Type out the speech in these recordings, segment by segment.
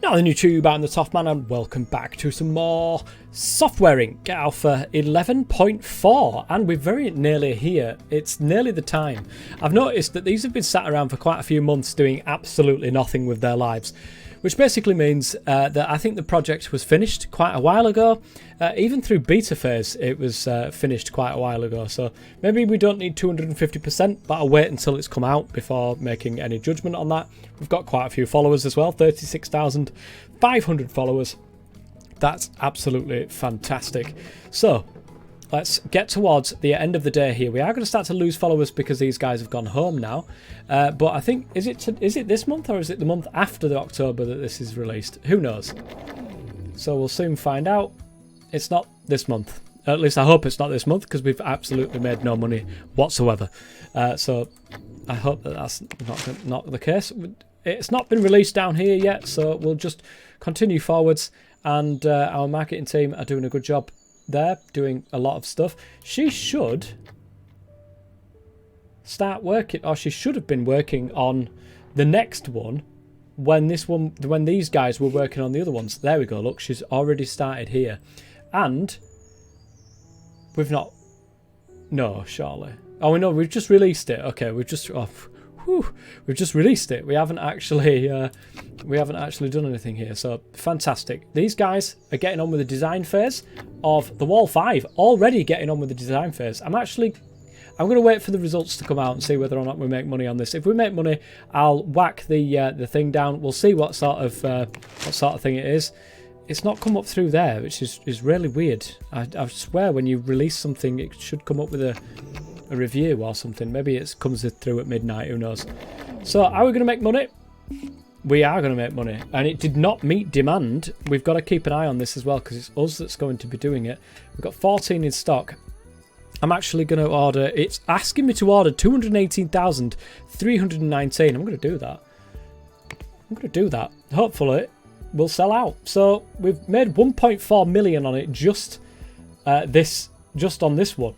Now then YouTube, I'm the Toff Man and welcome back to some more Software Inc. Alpha 11.4, and we're very nearly here. It's nearly the time. I've noticed that these have been sat around for quite a few months doing absolutely nothing with their lives, which basically means that I think the project was finished quite a while ago. Even through beta phase it was finished quite a while ago, so maybe we don't need 250%, but I'll wait until it's come out before making any judgment on that. We've got quite a few followers as well, 36,500 followers. That's absolutely fantastic. So let's get towards the end of the day here. We are going to start to lose followers because these guys have gone home now. But I think, is it this month or is it the month after the October that this is released? Who knows? So we'll soon find out. It's not this month. At least I hope it's not this month, because we've absolutely made no money whatsoever. So I hope that that's not the case. It's not been released down here yet, so we'll just continue forwards. And our marketing team are doing a good job there, doing a lot of stuff. She should start working, or she should have been working on the next one when these guys were working on the other ones. There we go. Look, she's already started here, and we've not. No, surely. Oh, we know we've just released it. Okay, we've just. Oh, we've just released it. We haven't actually done anything here. So fantastic. These guys are getting on with the design phase of the Wall 5. Already getting on with the design phase. I'm going to wait for the results to come out and see whether or not we make money on this. If we make money, I'll whack the thing down. We'll see what sort of thing it is. It's not come up through there, which is really weird. I swear when you release something, it should come up with a review or something. Maybe it comes through at midnight, who knows. So are we going to make money? We are going to make money, and it did not meet demand. We've got to keep an eye on this as well, because it's us that's going to be doing it. We've got 14 in stock. I'm actually going to order, it's asking me to order 218,319. I'm going to do that. Hopefully we'll sell out. So we've made 1.4 million on it just on this one.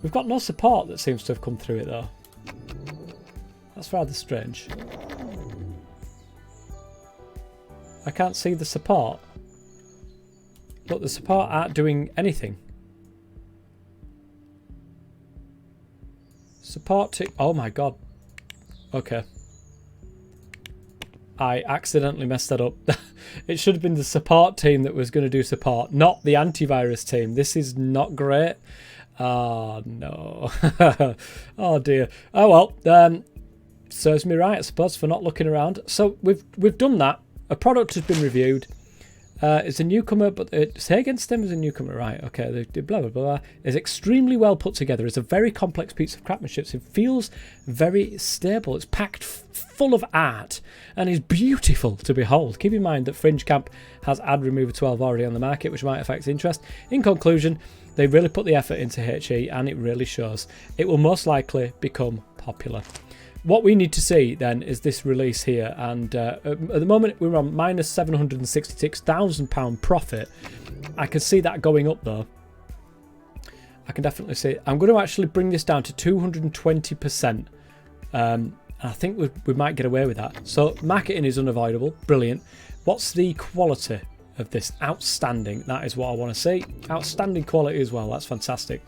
We've got no support that seems to have come through it though. That's rather strange. I can't see the support. Look, the support aren't doing anything. Support to... Oh my god. Okay. I accidentally messed that up. It should have been the support team that was going to do support, not the antivirus team. This is not great. Oh no. Oh dear. Oh well, serves me right, I suppose, for not looking around. So we've done that. A product has been reviewed. It's a newcomer, but say against them as a newcomer, right? Okay, blah blah blah. It's extremely well put together. It's a very complex piece of craftsmanship. It feels very stable. It's packed full of art and is beautiful to behold. Keep in mind that Fringe Camp has Ad Remover 12 already on the market, which might affect interest. In conclusion, they really put the effort into HE, and it really shows. It will most likely become popular. What we need to see then is this release here, and at the moment we're on minus £766,000 profit. I can see that going up though. I can definitely see it. I'm going to actually bring this down to 220%. I think we might get away with that. So marketing is unavoidable. Brilliant. What's the quality of this? Outstanding. That is what I want to see. Outstanding quality as well. That's fantastic.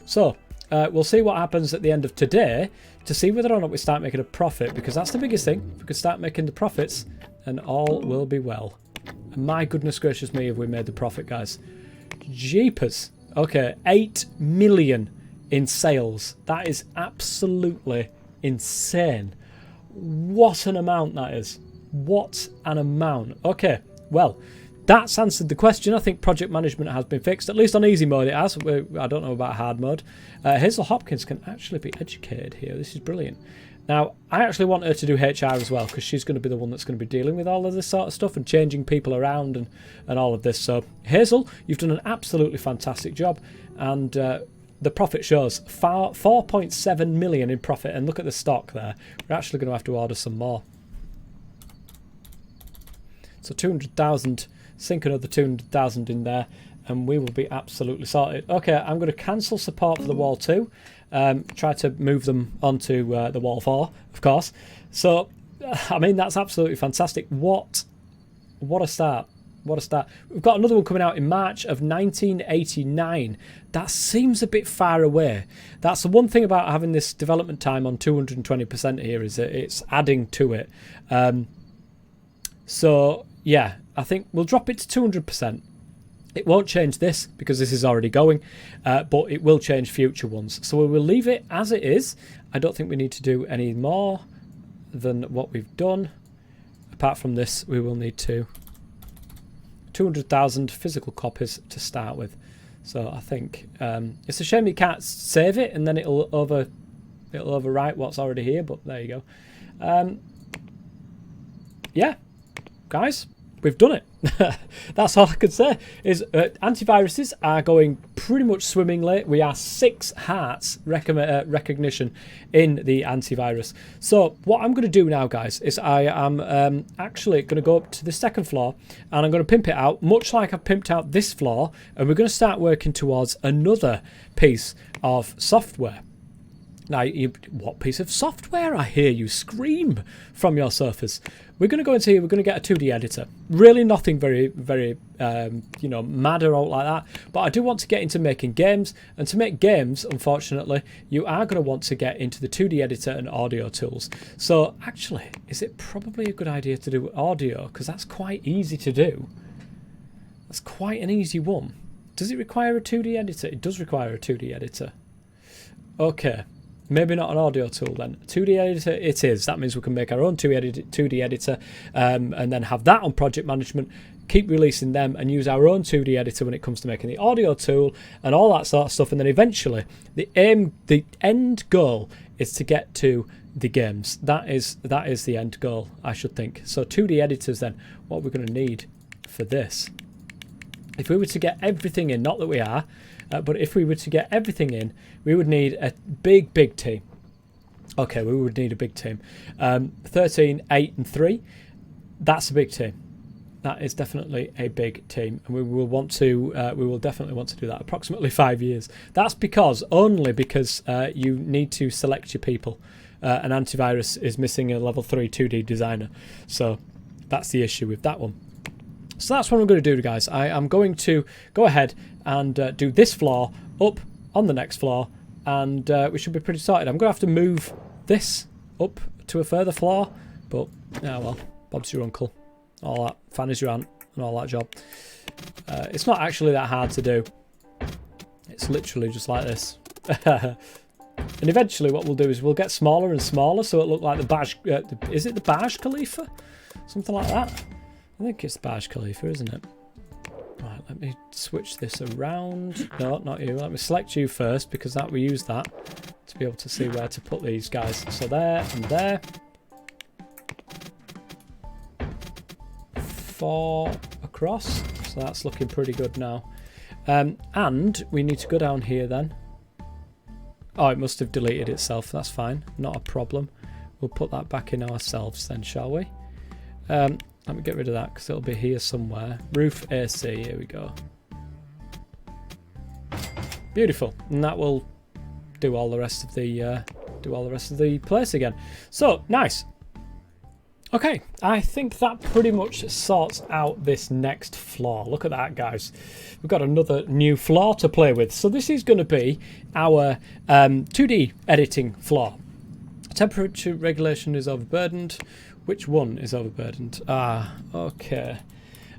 So we'll see what happens at the end of today to see whether or not we start making a profit, because that's the biggest thing. If we could start making the profits, and all will be well. And my goodness gracious me, have we made the profit, guys. Jeepers. Okay, 8 million in sales. That is absolutely insane. What an amount that is. What an amount. Okay, well, that's answered the question. I think project management has been fixed, at least on easy mode it has. I don't know about hard mode. Hazel Hopkins can actually be educated here. This is brilliant. Now, I actually want her to do HR as well, because she's going to be the one that's going to be dealing with all of this sort of stuff and changing people around and all of this. So, Hazel, you've done an absolutely fantastic job, and the profit shows 4.7 million in profit, and look at the stock there. We're actually going to have to order some more. So 200,000, sink another 200,000 in there, and we will be absolutely sorted. Okay, I'm going to cancel support for the Wall 2. Try to move them onto the Wall 4, of course. So, I mean, that's absolutely fantastic. What What a start. What a start. We've got another one coming out in March of 1989. That seems a bit far away. That's the one thing about having this development time on 220% here, is that it's adding to it. So, yeah, I think we'll drop it to 200%. It won't change this because this is already going, but it will change future ones. So we will leave it as it is. I don't think we need to do any more than what we've done. Apart from this, we will need to 200,000 physical copies to start with. So I think it's a shame you can't save it and then it'll overwrite what's already here, but there you go. Yeah, guys, we've done it. That's all I could say. Is antiviruses are going pretty much swimmingly. We are 6 hearts recognition in the antivirus. So what I'm going to do now, guys, is I am actually going to go up to the second floor and I'm going to pimp it out, much like I've pimped out this floor, and we're going to start working towards another piece of software. Now, what piece of software? I hear you scream from your sofas. We're going to go into here. We're going to get a 2D editor. Really nothing very, very, mad or out like that. But I do want to get into making games. And to make games, unfortunately, you are going to want to get into the 2D editor and audio tools. So, actually, is it probably a good idea to do audio? Because that's quite easy to do. That's quite an easy one. Does it require a 2D editor? It does require a 2D editor. Okay. Maybe not an audio tool then. 2D editor it is. That means we can make our own 2D editor and then have that on project management, keep releasing them and use our own 2D editor when it comes to making the audio tool and all that sort of stuff. And then eventually the end goal is to get to the games. That is the end goal, I should think. So 2D editors then, what we're going to need for this. If we were to get everything in, not that we are, but if we were to get everything in, we would need a big team. Okay, we would need a big team. 13, 8 and 3. That's a big team. That is definitely a big team. And we will definitely want to do that. Approximately 5 years. That's only because you need to select your people. An antivirus is missing a level 3 2D designer. So that's the issue with that one. So that's what I'm going to do, guys. I am going to go ahead and do this floor up on the next floor, and we should be pretty sorted. I'm going to have to move this up to a further floor, but well, Bob's your uncle. All that, Fanny's your aunt, and all that job. It's not actually that hard to do. It's literally just like this. And eventually what we'll do is we'll get smaller and smaller, so it'll look like the Burj... is it the Burj Khalifa? Something like that? I think it's Burj Khalifa, isn't it? Right, let me switch this around. No, not you. Let me select you first, because we use that to be able to see where to put these guys. So there and there. 4 across. So that's looking pretty good now. And we need to go down here then. Oh, it must have deleted itself. That's fine. Not a problem. We'll put that back in ourselves then, shall we? Let me get rid of that because it'll be here somewhere. Roof AC, here we go. Beautiful, and that will do all the rest of the place again. So nice. Okay, I think that pretty much sorts out this next floor. Look at that, guys. We've got another new floor to play with. So this is going to be our 2D editing floor. Temperature regulation is overburdened. Which one is overburdened? Ah, okay.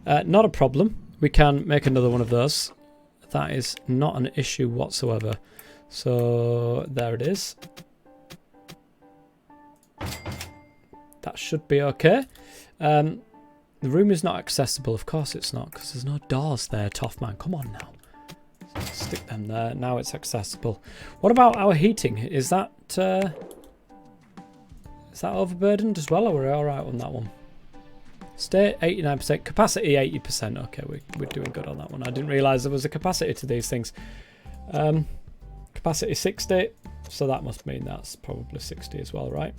Not a problem. We can make another one of those. That is not an issue whatsoever. So there it is. That should be okay. The room is not accessible. Of course it's not, because there's no doors there, Toffman. Come on now. Stick them there. Now it's accessible. What about our heating? Is that overburdened as well, or are we all right on that one? State 89%, capacity 80%. Okay, we're doing good on that one. I didn't realise there was a capacity to these things. Capacity 60, so that must mean that's probably 60 as well, right?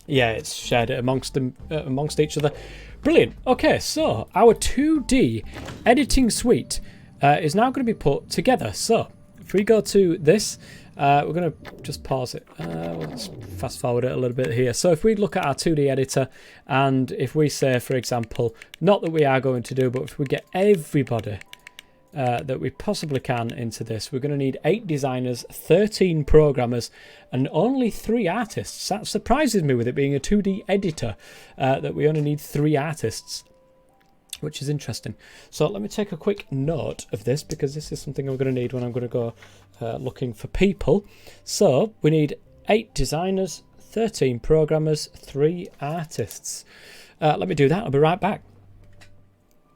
Yeah, it's shared it amongst each other. Brilliant. Okay, so our 2D editing suite is now going to be put together. So if we go to this, We're going to just pause it. Let's fast forward it a little bit here. So if we look at our 2D editor, and if we say, for example, not that we are going to do, but if we get everybody that we possibly can into this, we're going to need 8 designers, 13 programmers, and only 3 artists. That surprises me with it being a 2D editor, that we only need 3 artists, which is interesting. So let me take a quick note of this, because this is something I'm going to need when I'm going to go looking for people. So we need 8 designers, 13 programmers, 3 artists. Let me do that. I'll be right back.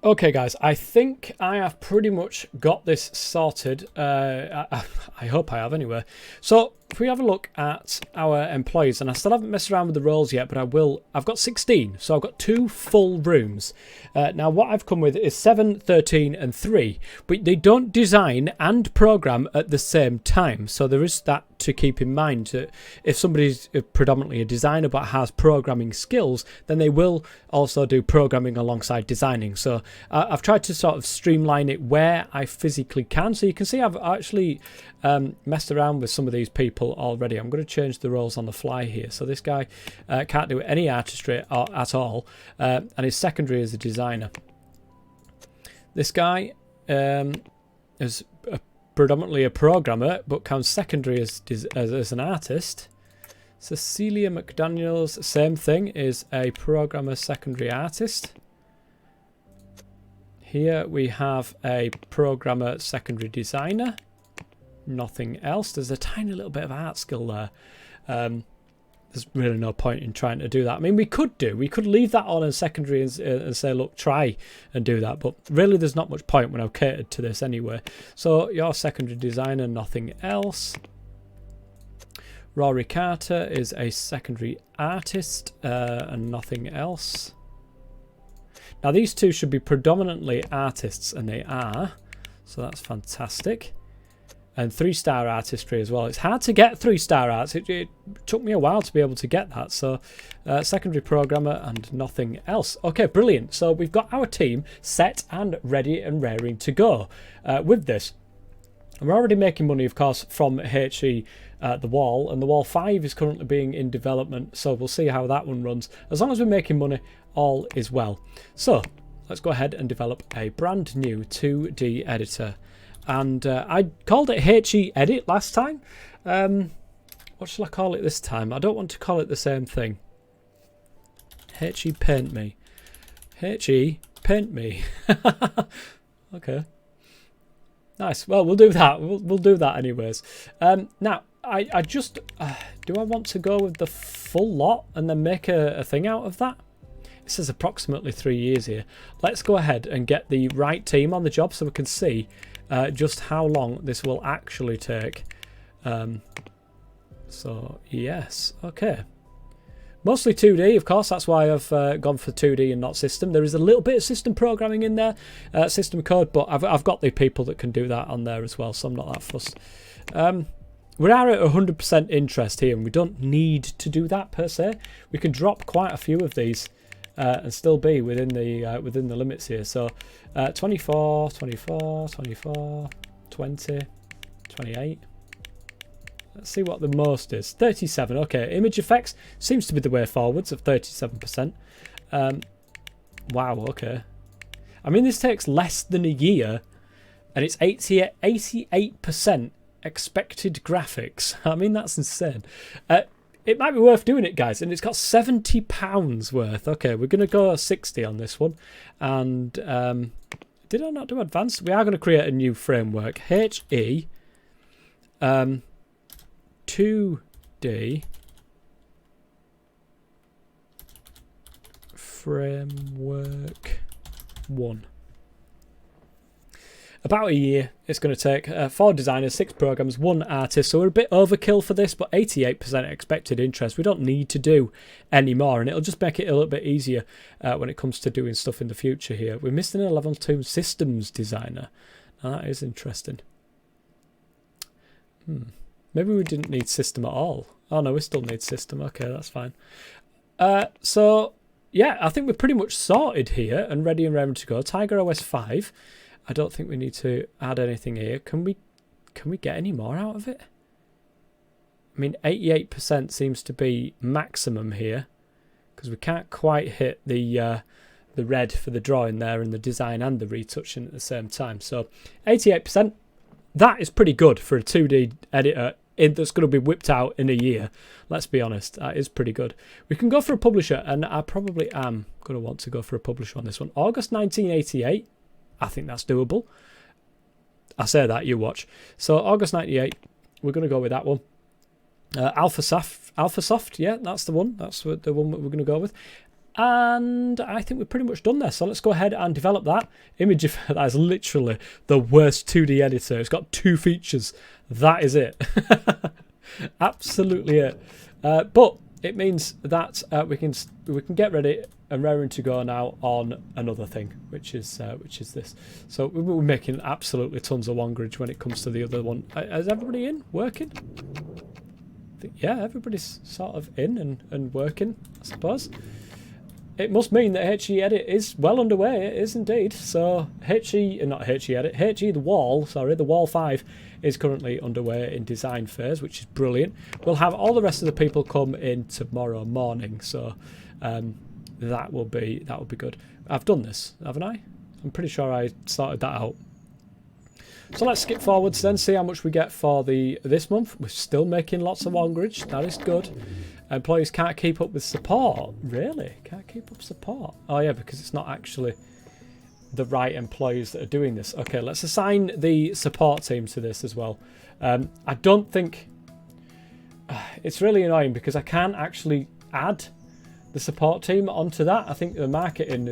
Okay, guys, I think I have pretty much got this sorted. I hope I have anyway. So if we have a look at our employees, and I still haven't messed around with the roles yet, but I will. I've got 16, so I've got 2 full rooms. Now what I've come with is 7, 13 and 3, but they don't design and program at the same time. So there is that to keep in mind. If somebody's predominantly a designer but has programming skills, then they will also do programming alongside designing. So I've tried to sort of streamline it where I physically can. So you can see I've actually messed around with some of these people already. I'm going to change the roles on the fly here. So this guy can't do any artistry at all, and his secondary is a designer. This guy is predominantly a programmer, but counts secondary as an artist. Cecilia McDaniels, same thing, is a programmer secondary artist. Here we have a programmer secondary designer. Nothing else. There's a tiny little bit of art skill there. There's really no point in trying to do that. I mean, we could leave that on in secondary and say, look, try and do that. But really, there's not much point when I've catered to this anyway. So your secondary designer, nothing else. Rory Carter is a secondary artist and nothing else. Now, these 2 should be predominantly artists, and they are. So that's fantastic. And 3-star artistry as well. It's hard to get 3-star arts. It took me a while to be able to get that. So secondary programmer and nothing else. Okay, brilliant. So we've got our team set and ready and raring to go with this. And we're already making money, of course, from HE The Wall. And The Wall 5 is currently being in development. So we'll see how that one runs. As long as we're making money, all is well. So let's go ahead and develop a brand new 2D editor. And I called it HE Edit last time. What shall I call it this time? I don't want to call it the same thing. HE Paint Me. HE Paint Me. Okay. Nice. Well, we'll do that. We'll do that anyways. Now, I just... do I want to go with the full lot and then make a thing out of that? It says approximately 3 years here. Let's go ahead and get the right team on the job so we can see just how long this will actually take. So yes, okay. Mostly 2D, of course. That's why I've gone for 2D and not system. There is a little bit of system programming in there, system code, but I've got the people that can do that on there as well, so I'm not that fussed. We are at 100% interest here, and we don't need to do that per se. We can drop quite a few of these and still be within the limits here. So 24, 24, 24, 20, 28. Let's see what the most is. 37. Okay, image effects seems to be the way forwards of 37%. Wow, okay. I mean, this takes less than a year, and it's 88% expected graphics. I mean, that's insane. It might be worth doing it, guys, and it's got £70 worth. Okay, we're going to go 60 on this one. And did I not do advanced? We are going to create a new framework. HE 2D framework 1. About a year it's going to take. 4 designers, 6 programs, 1 artist. So we're a bit overkill for this, but 88% expected interest. We don't need to do any more, and it'll just make it a little bit easier when it comes to doing stuff in the future here. We missed in a level 2 systems designer. Now that is interesting. Maybe we didn't need system at all. Oh no, we still need system. Okay, that's fine. So yeah, I think we're pretty much sorted here and ready and raring to go. Tiger OS 5. I don't think we need to add anything here. Can we get any more out of it? I mean, 88% seems to be maximum here, because we can't quite hit the red for the drawing there and the design and the retouching at the same time. So 88%, that is pretty good for a 2D editor that's going to be whipped out in a year. Let's be honest, that is pretty good. We can go for a publisher, and I probably am going to want to go for a publisher on this one. August 1988, I think that's doable. I say that, you watch. So August 98, we're going to go with that one. Alphasoft, yeah, that's the one. That's the one that we're going to go with. And I think we're pretty much done there. So let's go ahead and develop that. Imagify, that is literally the worst 2D editor. It's got 2 features. That is it. Absolutely it. But it means that we can get ready and raring to go now on another thing, which is this. So we're making absolutely tons of Wongridge when it comes to the other one. Is everybody in working? Yeah, everybody's sort of in and working, I suppose. It must mean that HE Edit is well underway. It is indeed. So not HE Edit, HE the Wall 5 is currently underway in design phase, which is brilliant. We'll have all the rest of the people come in tomorrow morning, so that will be good. I've done this, haven't I? I'm pretty sure I sorted that out. So let's skip forwards then, see how much we get for this month. We're still making lots of Wongridge. That is good. Employees can't keep up with support. Really? Can't keep up support? Oh yeah, because it's not actually the right employees that are doing this. Okay, let's assign the support team to this as well. I don't think... it's really annoying because I can't actually add the support team onto that. I think the marketing,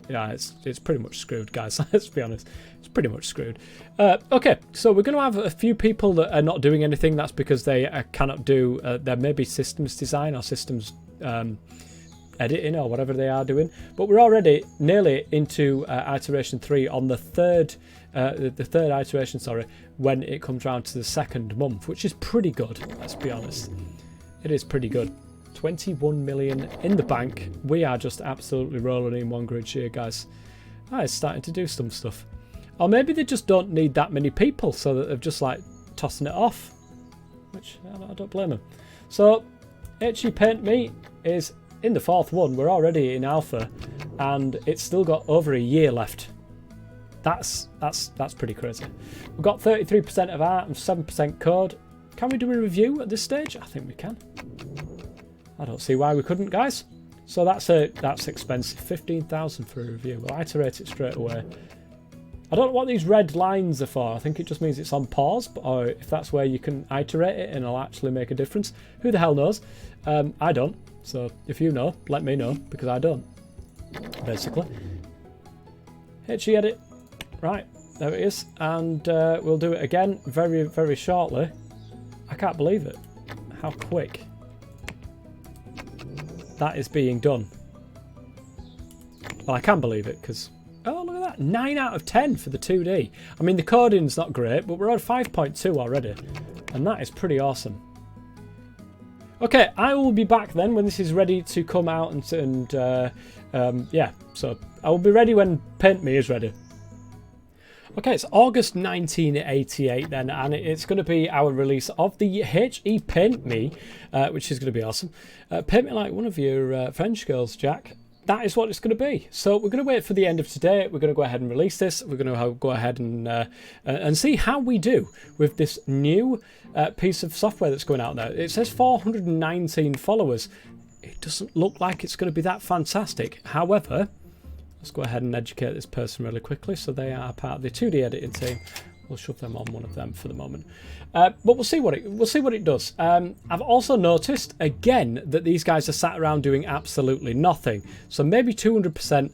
yeah, it's pretty much screwed, guys. Let's be honest. It's pretty much screwed. Okay, so we're going to have a few people that are not doing anything. That's because they cannot do, there may be systems design or systems editing or whatever they are doing. But we're already nearly into iteration 3 on the third iteration, sorry, when it comes around to the 2nd month, which is pretty good, let's be honest. It is pretty good. 21 million in the bank. We are just absolutely rolling in Wongridge here, guys. It's starting to do some stuff. Or maybe they just don't need that many people, so that they're just like tossing it off, which I don't blame them. So HE Paint Me is in the 4th one. We're already in alpha, and it's still got over a year left. That's pretty crazy. We've got 33% of art and 7% code. Can we do a review at this stage? I think we can. I don't see why we couldn't, guys. So that's expensive. 15,000 for a review. We'll iterate it straight away. I don't know what these red lines are for. I think it just means it's on pause, or if that's where you can iterate it and it'll actually make a difference. Who the hell knows? I don't. So if you know, let me know, because I don't. Basically. HE Edit. Right, there it is. And we'll do it again very, very shortly. I can't believe it. How quick that is being done. Well, I can believe it because, oh, look at that. 9 out of 10 for the 2D. I mean, the coding's not great, but we're on 5.2 already. And that is pretty awesome. Okay, I will be back then when this is ready to come out yeah, so I will be ready when Paint Me is ready. Okay, it's August 1988 then, and it's going to be our release of the HE Paint Me, which is going to be awesome. Paint me like one of your French girls, Jack. That is what it's going to be. So we're going to wait for the end of today. We're going to go ahead and release this. We're going to go ahead and see how we do with this new piece of software that's going out there. It says 419 followers. It doesn't look like it's going to be that fantastic. However, let's go ahead and educate this person really quickly. So they are part of the 2D editing team. We'll shove them on one of them for the moment. But we'll see what it does. I've also noticed again that these guys are sat around doing absolutely nothing. So maybe 200%,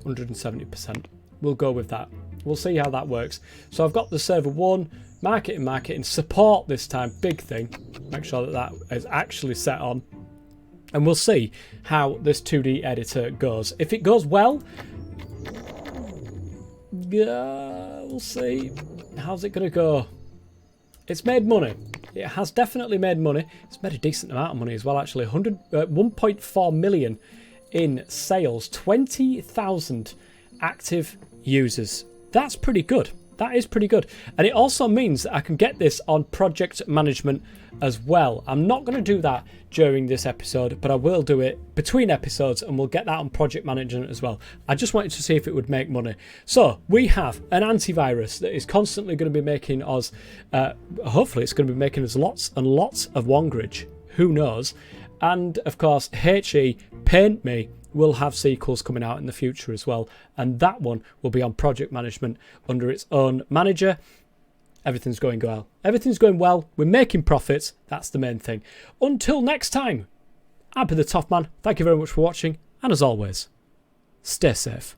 170%. We'll go with that. We'll see how that works. So I've got the server 1, marketing, support this time, big thing. Make sure that that is actually set on. And we'll see how this 2D editor goes. If it goes well, we'll see. How's it going to go? It's made money. It has definitely made money. It's made a decent amount of money as well, actually. 1.4 million in sales. 20,000 active users. That's pretty good. That is pretty good. And it also means that I can get this on project management as well. I'm not going to do that during this episode, but I will do it between episodes and we'll get that on project management as well. I just wanted to see if it would make money. So we have an antivirus that is constantly going to be making us, hopefully it's going to be making us lots and lots of Wongridge. Who knows? And of course, HE Paint Me will have sequels coming out in the future as well, and that one will be on project management under its own manager. Everything's going well. Everything's going well. We're making profits. That's the main thing. Until next time, I've been the Toff Man. Thank you very much for watching, and as always, stay safe.